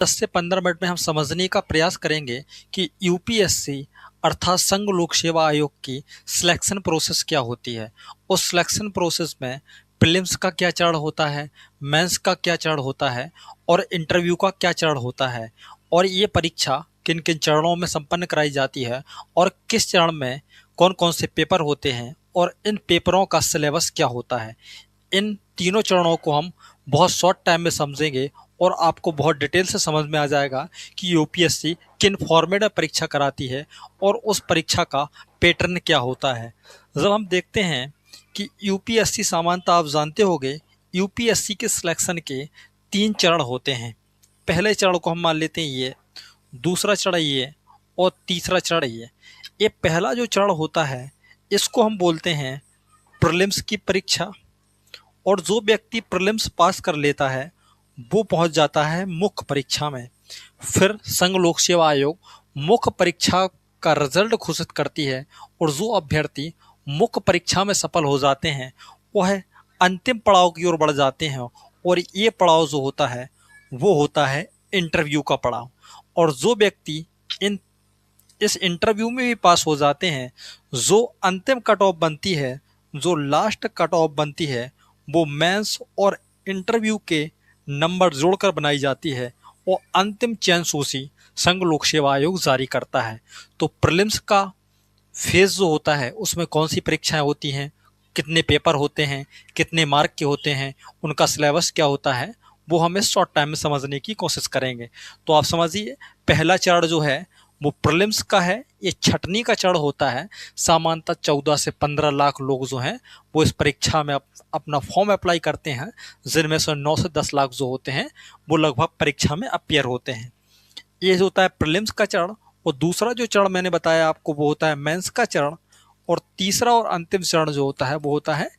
10 से 15 मिनट में हम समझने का प्रयास करेंगे कि यूपीएससी अर्थात संघ लोक सेवा आयोग की सिलेक्शन प्रोसेस क्या होती है। उस सिलेक्शन प्रोसेस में प्रीलिम्स का क्या चरण होता है, मेंस का क्या चरण होता है और इंटरव्यू का क्या चरण होता है, और ये परीक्षा किन किन चरणों में संपन्न कराई जाती है और किस चरण में कौन कौन से पेपर होते हैं और इन पेपरों का सिलेबस क्या होता है। इन तीनों चरणों को हम बहुत शॉर्ट टाइम में समझेंगे और आपको बहुत डिटेल से समझ में आ जाएगा कि यूपीएससी किन फॉर्मेट में परीक्षा कराती है और उस परीक्षा का पैटर्न क्या होता है। जब हम देखते हैं कि यूपीएससी सामान्यतः आप जानते होंगे, यूपीएससी के सिलेक्शन के 3 चरण होते हैं। पहले चरण को हम मान लेते हैं ये, दूसरा चरण ये और तीसरा चरण ये। ये पहला जो चरण होता है इसको हम बोलते हैं प्रीलिम्स की परीक्षा, और जो व्यक्ति प्रीलिम्स पास कर लेता है वो पहुंच जाता है मुख्य परीक्षा में। फिर संघ लोक सेवा आयोग मुख्य परीक्षा का रिजल्ट घोषित करती है और जो अभ्यर्थी मुख्य परीक्षा में सफल हो जाते हैं वह अंतिम पड़ाव की ओर बढ़ जाते हैं, और ये पड़ाव जो होता है वो होता है इंटरव्यू का पड़ाव। और जो व्यक्ति इन इस इंटरव्यू में भी पास हो जाते हैं, जो अंतिम कट ऑफ बनती है, जो लास्ट कट ऑफ बनती है, वो मेंस और इंटरव्यू के नंबर जोड़कर बनाई जाती है और अंतिम चयन सूची संघ लोक सेवा आयोग जारी करता है। तो प्रीलिम्स का फेज जो होता है उसमें कौन सी परीक्षाएं होती हैं, कितने पेपर होते हैं, कितने मार्क के होते हैं, उनका सिलेबस क्या होता है, वो हम इस शॉर्ट टाइम में समझने की कोशिश करेंगे। तो आप समझिए, पहला चरण जो है वो प्रीलिम्स का है। ये छटनी का चरण होता है। सामान्यतः 14 से 15 लाख लोग जो हैं वो इस परीक्षा में अपना फॉर्म अप्लाई करते हैं, जिनमें से 9 से 10 लाख जो होते हैं वो लगभग परीक्षा में अपियर होते हैं। ये जो होता है प्रीलिम्स का चरण। और दूसरा जो चरण मैंने बताया आपको वो होता है मेंस का चरण। और तीसरा और अंतिम चरण जो होता है वो होता है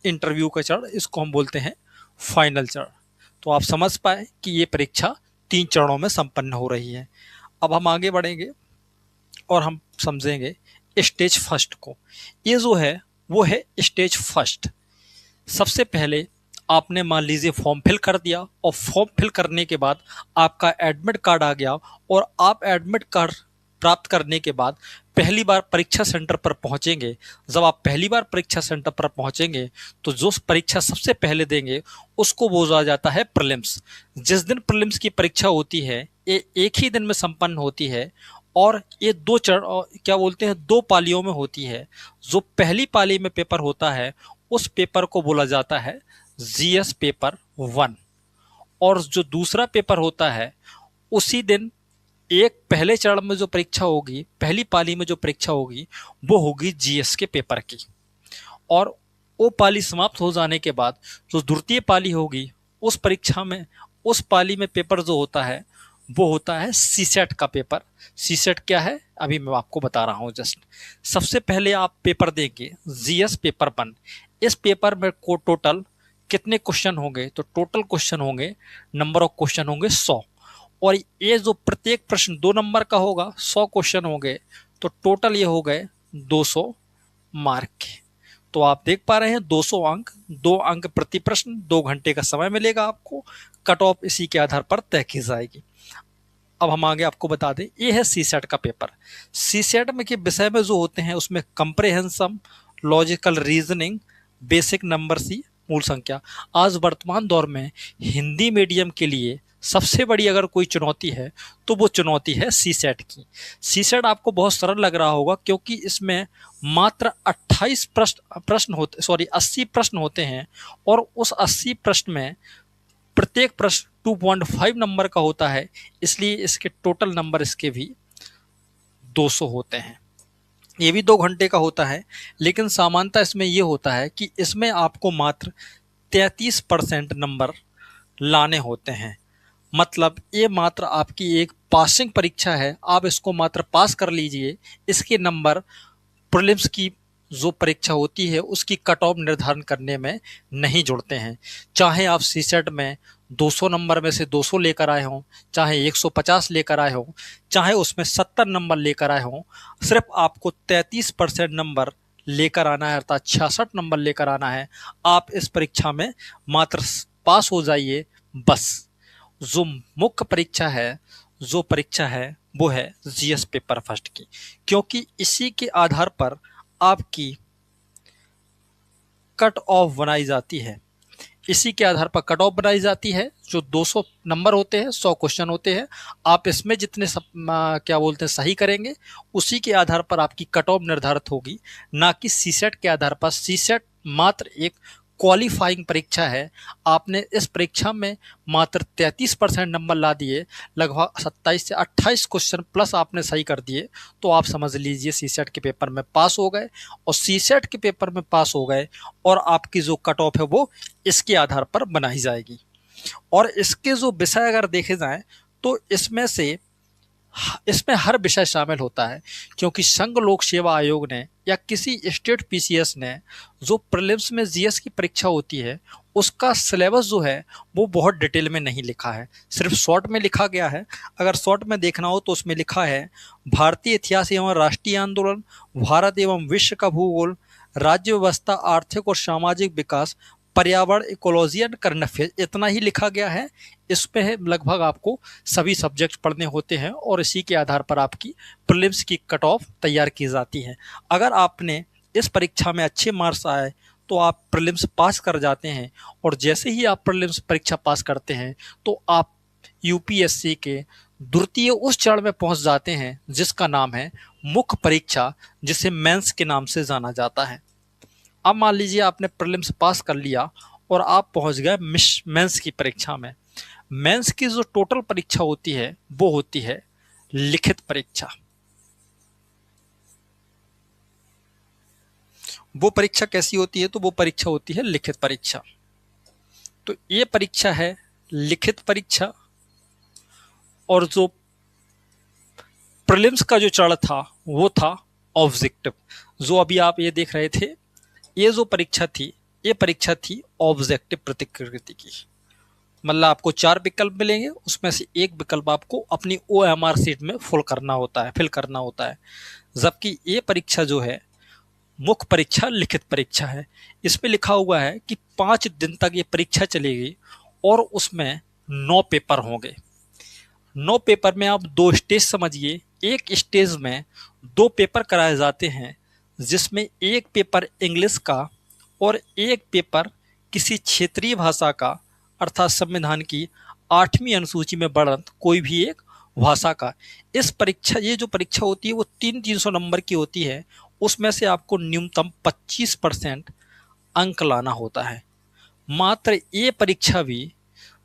इंटरव्यू का चरण। इसको हम बोलते हैं फाइनल चरण। तो आप समझ पाए कि ये परीक्षा 3 चरणों में संपन्न हो रही है। अब हम आगे बढ़ेंगे और हम समझेंगे स्टेज फर्स्ट को। ये जो है वो है स्टेज फर्स्ट। सबसे पहले आपने मान लीजिए फॉर्म फिल कर दिया, और फॉर्म फिल करने के बाद आपका एडमिट कार्ड आ गया, और आप एडमिट कार्ड प्राप्त करने के बाद पहली बार परीक्षा सेंटर पर पहुंचेंगे। जब आप पहली बार परीक्षा सेंटर पर पहुंचेंगे तो जो परीक्षा सबसे पहले देंगे उसको बोला जाता है प्रीलिम्स। जिस दिन प्रीलिम्स की परीक्षा होती है ये एक ही दिन में संपन्न होती है, और ये दो चरण क्या बोलते हैं, 2 पालियों में होती है। जो पहली पाली में पेपर होता है उस पेपर को बोला जाता है जीएस पेपर 1, और जो दूसरा पेपर होता है उसी दिन एक पहले चरण में जो परीक्षा होगी, पहली पाली में जो परीक्षा होगी वो होगी जीएस के पेपर की। और वो पाली समाप्त हो जाने के बाद जो द्वितीय पाली होगी उस परीक्षा में, उस पाली में पेपर जो होता है वो होता है सीसेट का पेपर। सीसेट क्या है अभी मैं आपको बता रहा हूँ जस्ट। सबसे पहले आप पेपर देंगे जीएस पेपर 1। इस पेपर में को टोटल कितने क्वेश्चन होंगे, तो टोटल क्वेश्चन होंगे, नंबर ऑफ क्वेश्चन होंगे 100। और ये जो प्रत्येक प्रश्न 2 नंबर का होगा, 100 क्वेश्चन होंगे, तो टोटल ये हो गए 200 मार्क के। तो आप देख पा रहे हैं 200 अंक, 2 अंक प्रति प्रश्न, 2 घंटे का समय मिलेगा आपको। कट ऑफ इसी के आधार पर तय की जाएगी। अब हम आगे आपको बता दें, ये है सीसेट का पेपर। सीसेट में के विषय में जो होते हैं उसमें comprehension, logical reasoning, basic number सी, मूल संख्या। आज वर्तमान दौर में हिंदी मीडियम के लिए सबसे बड़ी अगर कोई चुनौती है तो वो चुनौती है सीसेट की। सीसेट आपको बहुत सरल लग रहा होगा क्योंकि इसमें मात्र 28 प्रश्न होते, सॉरी 80 प्रश्न होते हैं, और उस 80 प्रश्न में प्रत्येक प्रश्न 2.5 नंबर का होता है, इसलिए इसके टोटल नंबर इसके भी 200 होते हैं। ये भी 2 घंटे का होता है, लेकिन सामान्यतः इसमें यह होता है कि इसमें आपको मात्र 33% नंबर लाने होते हैं। मतलब ये मात्र आपकी एक पासिंग परीक्षा है, आप इसको मात्र पास कर लीजिए। इसके नंबर प्रीलिम्स की जो परीक्षा होती है उसकी कट ऑफ निर्धारण करने में नहीं जुड़ते हैं। चाहे आप सीसेट में 200 नंबर में से 200 लेकर आए हों, चाहे 150 लेकर आए हों, चाहे उसमें 70 नंबर लेकर आए हों, सिर्फ आपको 33% नंबर लेकर आना है, अर्थात 66 नंबर लेकर आना है। आप इस परीक्षा में मात्र पास हो जाइए बस। जो मुख्य परीक्षा है, जो परीक्षा है वो है जीएस पेपर फर्स्ट की, क्योंकि इसी के आधार पर आपकी कट ऑफ बनाई जाती है। इसी के आधार पर कट ऑफ बनाई जाती है। जो 200 नंबर होते हैं, 100 क्वेश्चन होते हैं, आप इसमें जितने क्या बोलते हैं सही करेंगे, उसी के आधार पर आपकी कट ऑफ निर्धारित होगी, ना कि सीसेट के आधार पर। सीसेट मात्र एक क्वालिफाइंग परीक्षा है। आपने इस परीक्षा में मात्र 33% नंबर ला दिए, लगभग 27 से 28 क्वेश्चन प्लस आपने सही कर दिए, तो आप समझ लीजिए सीसेट के पेपर में पास हो गए। और सीसेट के पेपर में पास हो गए और आपकी जो कट ऑफ है वो इसके आधार पर बनाई जाएगी। और इसके जो विषय अगर देखे जाएं तो इसमें हर विषय शामिल होता है, क्योंकि संघ लोक सेवा आयोग ने या किसी स्टेट पीसीएस ने जो प्रीलिम्स में जीएस की परीक्षा होती है उसका सिलेबस जो है वो बहुत डिटेल में नहीं लिखा है, सिर्फ शॉर्ट में लिखा गया है। अगर शॉर्ट में देखना हो तो उसमें लिखा है भारतीय इतिहास एवं राष्ट्रीय आंदोलन, भारत एवं विश्व का भूगोल, राज्य व्यवस्था, आर्थिक और सामाजिक विकास, पर्यावरण, इकोलॉजी एंड करंट अफेयर, इतना ही लिखा गया है। इसमें लगभग आपको सभी सब्जेक्ट पढ़ने होते हैं और इसी के आधार पर आपकी प्रीलिम्स की कट ऑफ तैयार की जाती है। अगर आपने इस परीक्षा में अच्छे मार्क्स आए तो आप प्रीलिम्स पास कर जाते हैं, और जैसे ही आप प्रीलिम्स परीक्षा पास करते हैं तो आप यूपीएससी के द्वितीय उस चरण में पहुंच जाते हैं जिसका नाम है मुख्य परीक्षा, जिसे मेंस के नाम से जाना जाता है। अब मान लीजिए आपने प्रीलिम्स पास कर लिया और आप पहुंच गए मेंस की परीक्षा में। मेंस की जो टोटल परीक्षा होती है वो होती है लिखित परीक्षा। वो परीक्षा कैसी होती है? तो वो परीक्षा होती है लिखित परीक्षा। तो ये परीक्षा है लिखित परीक्षा। और जो प्रीलिम्स का जो चरण था वो था ऑब्जेक्टिव। जो अभी आप ये देख रहे थे, ये जो परीक्षा थी, ये परीक्षा थी ऑब्जेक्टिव प्रतिकृति की। मतलब आपको 4 विकल्प मिलेंगे, उसमें से एक विकल्प आपको अपनी ओएमआर सीट में फिल करना होता है। जबकि ये परीक्षा जो है मुख्य परीक्षा लिखित परीक्षा है। इसमें लिखा हुआ है कि 5 दिन तक ये परीक्षा चलेगी और उसमें 9 पेपर होंगे। 9 पेपर में आप 2 स्टेज समझिए। एक स्टेज में 2 पेपर कराए जाते हैं, जिसमें एक पेपर इंग्लिश का और एक पेपर किसी क्षेत्रीय भाषा का, अर्थात संविधान की 8वीं अनुसूची में वर्णित कोई भी एक भाषा का। ये जो परीक्षा होती है वो 300 नंबर की होती है। उसमें से आपको न्यूनतम 25% अंक लाना होता है। मात्र ये परीक्षा भी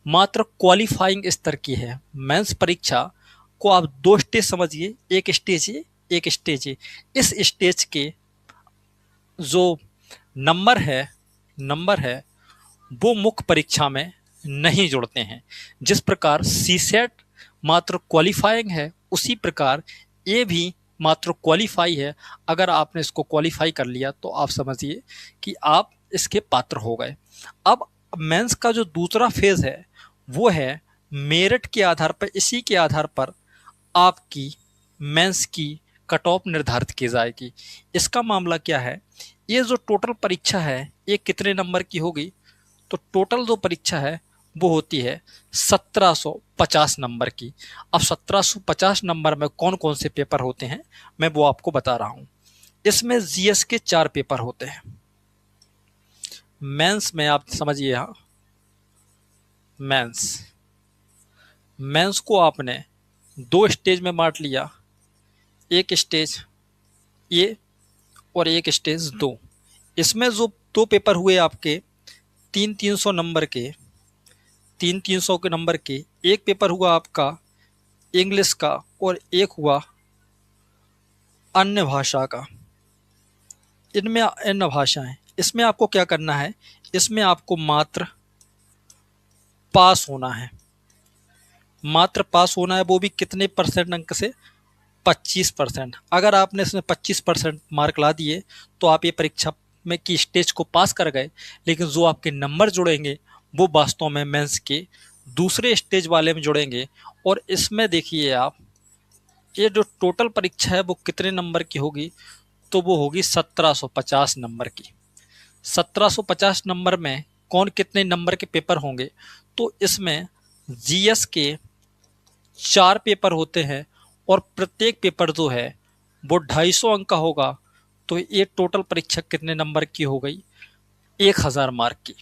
मात्र क्वालिफाइंग स्तर की है। मेंस परीक्षा को आप 2 स्टेज समझिए, एक स्टेज ए, एक स्टेज ए। इस स्टेज के जो नंबर है वो मुख्य परीक्षा में नहीं जुड़ते हैं। जिस प्रकार सीसेट मात्र क्वालिफाइंग है, उसी प्रकार ये भी मात्र क्वालिफाई है। अगर आपने इसको क्वालिफाई कर लिया तो आप समझिए कि आप इसके पात्र हो गए। अब मेंस का जो दूसरा फेज है वो है मेरिट के आधार पर। इसी के आधार पर आपकी मेंस की कट ऑफ निर्धारित की जाएगी। इसका मामला क्या है? ये जो टोटल परीक्षा है ये कितने नंबर की होगी? तो टोटल जो परीक्षा है वो होती है 1750 नंबर की। अब 1750 नंबर में कौन कौन से पेपर होते हैं मैं वो आपको बता रहा हूं। इसमें जीएस के 4 पेपर होते हैं। मेंस में आप समझिए, यहां मेंस को आपने 2 स्टेज में बांट लिया, एक स्टेज ए और एक स्टेज 2। इसमें जो 2 पेपर हुए आपके 300 नंबर के, 300 के नंबर के, एक पेपर हुआ आपका इंग्लिश का और एक हुआ अन्य भाषा का। इनमें अन्य भाषाएं, इसमें आपको क्या करना है? इसमें आपको मात्र पास होना है। मात्र पास होना है, वो भी कितने परसेंट अंक से? 25%। अगर आपने इसमें 25% मार्क ला दिए तो आप ये परीक्षा में की स्टेज को पास कर गए। लेकिन जो आपके नंबर जुड़ेंगे वो वास्तव में मेंस के दूसरे स्टेज वाले में जुड़ेंगे। और इसमें देखिए आप, ये जो टोटल परीक्षा है वो कितने नंबर की होगी? तो वो होगी 1750 नंबर की। 1750 नंबर में कौन कितने नंबर के पेपर होंगे? तो इसमें जीएस के 4 पेपर होते हैं और प्रत्येक पेपर जो है वो 250 अंक का होगा, तो ये टोटल परीक्षा कितने नंबर की हो गई? 1000 मार्क की।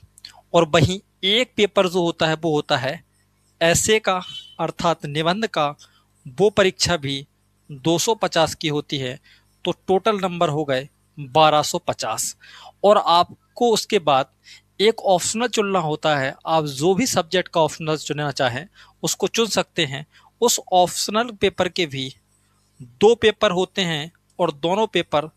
और वहीं एक पेपर जो होता है वो होता है ऐसे का, अर्थात निबंध का, वो परीक्षा भी 250 की होती है, तो टोटल नंबर हो गए 1250। और आपको उसके बाद एक ऑप्शनल चुनना होता है, आप जो भी सब्जेक्ट का ऑप्शनल चुनना चाहें उसको चुन सकते हैं। उस ऑप्शनल पेपर के भी 2 पेपर होते हैं और दोनों पेपर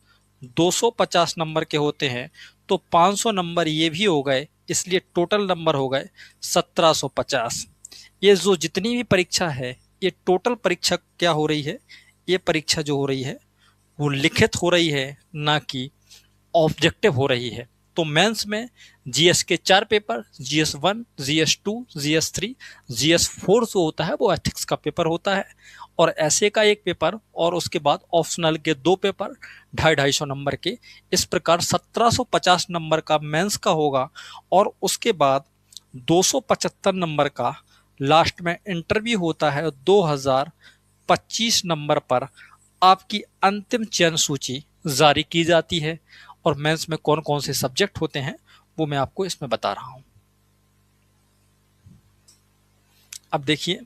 250 नंबर के होते हैं, तो 500 नंबर ये भी हो गए, इसलिए टोटल नंबर हो गए 1750। ये जो जितनी भी परीक्षा है, ये टोटल परीक्षा क्या हो रही है? ये परीक्षा जो हो रही है वो लिखित हो रही है, ना कि ऑब्जेक्टिव हो रही है। तो मेंस में जीएस के 4 paper, GS 1, GS 2, GS 3, GS 4 जो होता है वो एथिक्स का पेपर होता है, और ऐसे का एक पेपर, और उसके बाद ऑप्शनल के 2 पेपर 250-250 नंबर के। इस प्रकार 1750 नंबर का मेंस का होगा, और उसके बाद 275 नंबर का लास्ट में इंटरव्यू होता है। 2025 नंबर पर आपकी अंतिम चयन सूची जारी की जाती है, और मेंस में कौन कौन से सब्जेक्ट होते हैं वो मैं आपको इसमें बता रहा हूं। अब देखिए,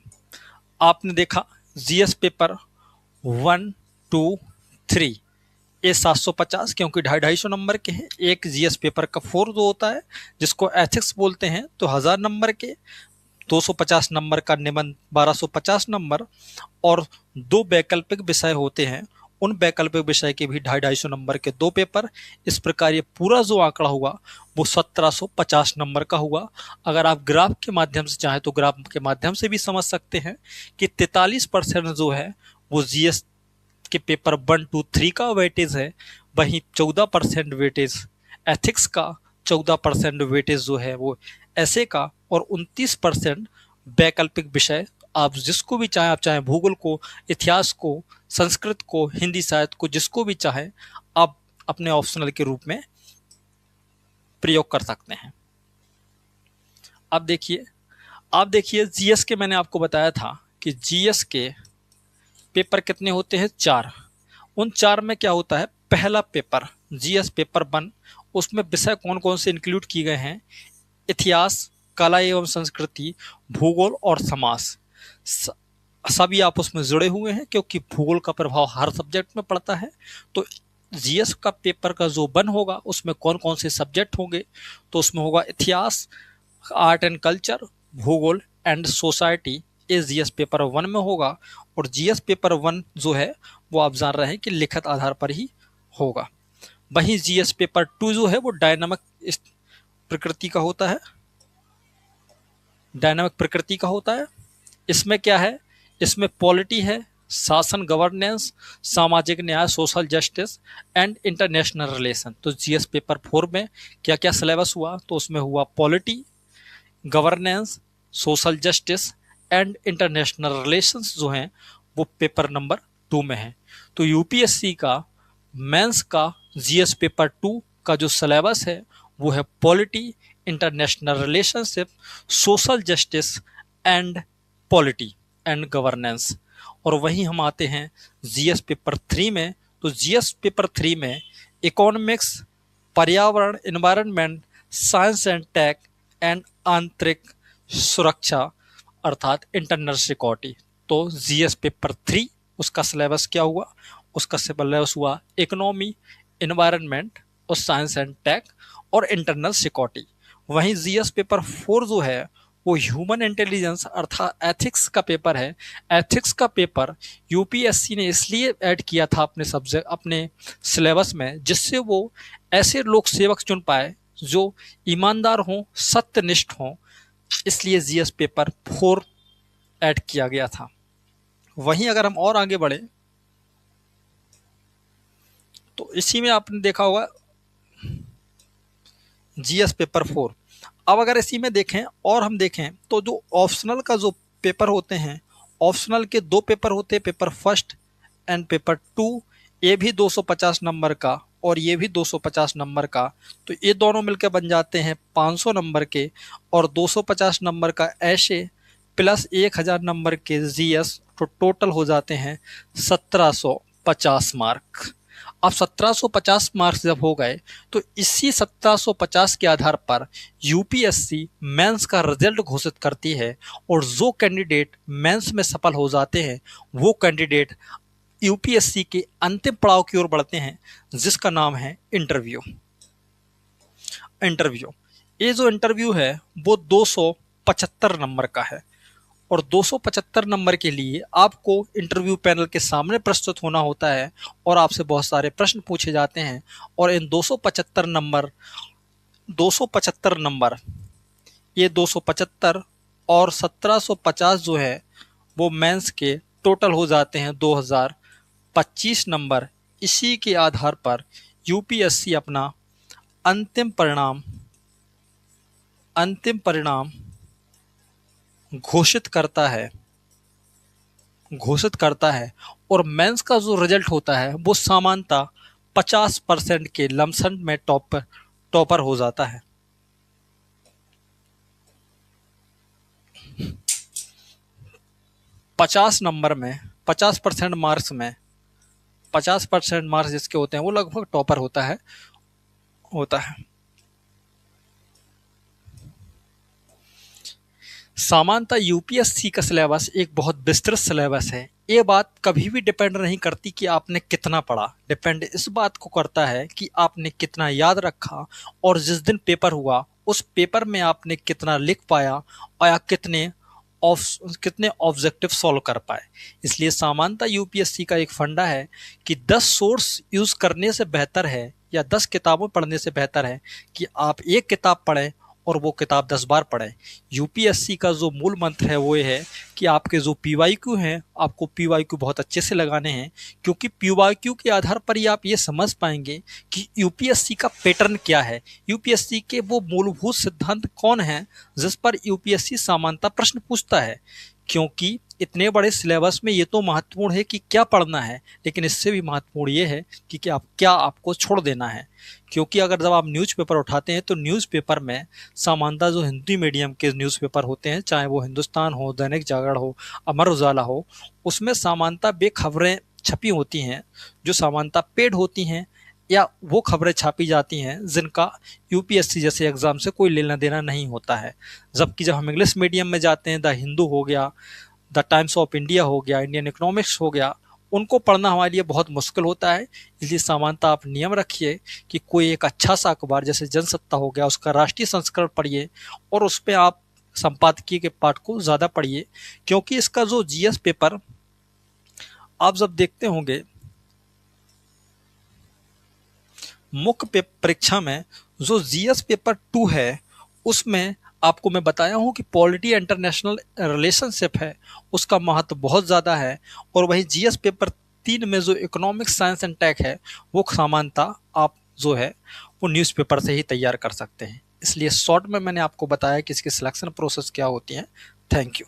आपने देखा जीएस पेपर 1, 2, 3, ये 750 क्योंकि 250 नंबर के हैं। एक जीएस पेपर का 4 जो होता है जिसको एथिक्स बोलते हैं, तो 1000 नंबर के। 250 नंबर का निबंध 1250 नंबर, और 2 वैकल्पिक विषय होते हैं, उन वैकल्पिक विषय के भी 250 नंबर के 2 पेपर। इस प्रकार ये पूरा जो आंकड़ा हुआ वो 1750 नंबर का हुआ। अगर आप ग्राफ के माध्यम से चाहें तो ग्राफ के माध्यम से भी समझ सकते हैं कि 43% जो है वो जीएस के पेपर 1, 2, 3 का वेटेज है, वहीं 14% वेटेज एथिक्स का, 14% वेटेज जो है वो ऐसे का, और 29% वैकल्पिक विषय, आप जिसको भी चाहें, आप चाहें भूगोल को, इतिहास को, संस्कृत को, हिंदी साहित्य को, जिसको भी चाहें आप अपने ऑप्शनल के रूप में प्रयोग कर सकते हैं। अब देखिए जीएस के मैंने आपको बताया था कि जीएस के पेपर कितने होते हैं? 4। उन 4 में क्या होता है? पहला पेपर जीएस पेपर 1, उसमें विषय कौन कौन से इंक्लूड किए गए हैं? इतिहास, कला एवं संस्कृति, भूगोल और समाज। सभी आपस में जुड़े हुए हैं क्योंकि भूगोल का प्रभाव हर सब्जेक्ट में पड़ता है। तो जीएस का पेपर का जो 1 होगा उसमें कौन कौन से सब्जेक्ट होंगे? तो उसमें होगा इतिहास, आर्ट एंड कल्चर, भूगोल एंड सोसाइटी। ये जीएस पेपर 1 में होगा। और जीएस पेपर 1 जो है वो आप जान रहे हैं कि लिखित आधार पर ही होगा। वहीं जीएस पेपर 2 जो है वो प्रकृति का होता है, डायनामिक प्रकृति का होता है। इसमें क्या है? इसमें पॉलिटी है, शासन गवर्नेंस, सामाजिक न्याय social justice and international relation. तो जीएस पेपर 4 में क्या क्या सिलेबस हुआ? तो उसमें हुआ polity, governance, social justice and international relations जो हैं वो पेपर नंबर 2 में है। तो यूपीएससी का मेंस का जीएस पेपर 2 का जो सिलेबस है वो है polity, international relationship, social justice and polity and governance. और वहीं हम आते हैं जीएस पेपर 3 में। तो जीएस पेपर 3 में इकोनॉमिक्स, पर्यावरण एनवायरनमेंट, साइंस एंड टेक एंड आंतरिक सुरक्षा, अर्थात इंटरनल सिक्योरिटी। तो जीएस पेपर 3 उसका सिलेबस क्या हुआ? उसका सिलेबस हुआ इकोनॉमी, एनवायरनमेंट और साइंस एंड टेक और इंटरनल सिक्योरिटी। वहीं जीएस पेपर 4 जो है वो ह्यूमन इंटेलिजेंस अर्थात एथिक्स का पेपर है। एथिक्स का पेपर यूपीएससी ने इसलिए ऐड किया था अपने सब्जेक्ट, अपने सिलेबस में, जिससे वो ऐसे लोक सेवक चुन पाए जो ईमानदार हों, सत्यनिष्ठ हों, इसलिए जीएस पेपर 4 ऐड किया गया था। वहीं अगर हम और आगे बढ़े तो इसी में आपने देखा होगा जीएस पेपर 4। अब अगर इसी में देखें और हम देखें तो जो ऑप्शनल का जो पेपर होते हैं, ऑप्शनल के 2 पेपर होते हैं, पेपर 1 एंड पेपर 2। ये भी 250 नंबर का और ये भी 250 नंबर का। तो ये दोनों मिलकर बन जाते हैं 500 नंबर के। और 250 नंबर का ऐसे प्लस 1000 नंबर के जीएस, तो टोटल हो जाते हैं 1750 मार्क। अब 1750 मार्क्स जब हो गए तो इसी 1750 के आधार पर यूपीएससी मेंस का रिजल्ट घोषित करती है, और जो कैंडिडेट मेंस में सफल हो जाते हैं वो कैंडिडेट यूपीएससी के अंतिम पड़ाव की ओर बढ़ते हैं, जिसका नाम है इंटरव्यू। इंटरव्यू, ये जो इंटरव्यू है वो 275 नंबर का है, और 275 नंबर के लिए आपको इंटरव्यू पैनल के सामने प्रस्तुत होना होता है और आपसे बहुत सारे प्रश्न पूछे जाते हैं। और इन 275 नंबर, ये 275 और 1750 जो है वो मेंस के टोटल हो जाते हैं 2025 नंबर। इसी के आधार पर यूपीएससी अपना अंतिम परिणाम घोषित करता है, और मेंस का जो रिजल्ट होता है वो सामान्यतः 50% के लमसम में टॉपर हो जाता है। पचास नंबर में 50% मार्क्स में 50% मार्क्स जिसके होते हैं वो लगभग टॉपर होता है। सामान्यतः यूपीएससी का सिलेबस एक बहुत विस्तृत सिलेबस है। ये बात कभी भी डिपेंड नहीं करती कि आपने कितना पढ़ा, डिपेंड इस बात को करता है कि आपने कितना याद रखा, और जिस दिन पेपर हुआ उस पेपर में आपने कितना लिख पाया और या कितने ऑब्जेक्टिव सॉल्व कर पाए। इसलिए सामान्यतः यूपीएससी का एक फंडा है कि 10 सोर्स यूज करने से बेहतर है, या 10 किताबों पढ़ने से बेहतर है कि आप एक किताब पढ़ें और वो किताब 10 बार पढ़ें। यूपीएससी का जो मूल मंत्र है वो ये है कि आपके जो पीवाईक्यू हैं, आपको पीवाईक्यू बहुत अच्छे से लगाने हैं, क्योंकि पीवाईक्यू के आधार पर ही आप ये समझ पाएंगे कि यूपीएससी का पैटर्न क्या है, यूपीएससी के वो मूलभूत सिद्धांत कौन हैं जिस पर यूपीएससी सामान्यतः प्रश्न पूछता है। क्योंकि इतने बड़े सिलेबस में ये तो महत्वपूर्ण है कि क्या पढ़ना है, लेकिन इससे भी महत्वपूर्ण ये है कि क्या आपको छोड़ देना है। क्योंकि अगर जब आप न्यूज़पेपर उठाते हैं तो न्यूज़पेपर में सामान्यतः जो हिंदी मीडियम के न्यूज़पेपर होते हैं, चाहे वो हिंदुस्तान हो, दैनिक जागरण हो, अमर उजाला हो, उसमें सामान्यतः बे खबरें छपी होती हैं जो सामान्यतः पेड होती हैं, या वो खबरें छापी जाती हैं जिनका यूपीएससी जैसे एग्जाम से कोई लेना देना नहीं होता है। जबकि जब हम इंग्लिश मीडियम में जाते हैं, द हिंदू हो गया, द टाइम्स ऑफ इंडिया हो गया, इंडियन इकोनॉमिक्स हो गया, उनको पढ़ना हमारे लिए बहुत मुश्किल होता है। इसलिए सामान्यतः आप नियम रखिए कि कोई एक अच्छा सा अखबार जैसे जनसत्ता हो गया, उसका राष्ट्रीय संस्करण पढ़िए, और उस पर आप संपादकीय के पाठ को ज़्यादा पढ़िए। क्योंकि इसका जो जीएस पेपर आप जब देखते होंगे मुख्य परीक्षा में, जो जीएस पेपर 2 है उसमें आपको मैं बताया हूँ कि पॉलिटी इंटरनेशनल रिलेशनशिप है, उसका महत्व बहुत ज़्यादा है। और वहीं जीएस पेपर 3 में जो इकोनॉमिक्स, साइंस एंड टेक है वो सामान्यतः आप जो है वो न्यूज़पेपर से ही तैयार कर सकते हैं। इसलिए शॉर्ट में मैंने आपको बताया कि इसकी सिलेक्शन प्रोसेस क्या होती है। Thank you.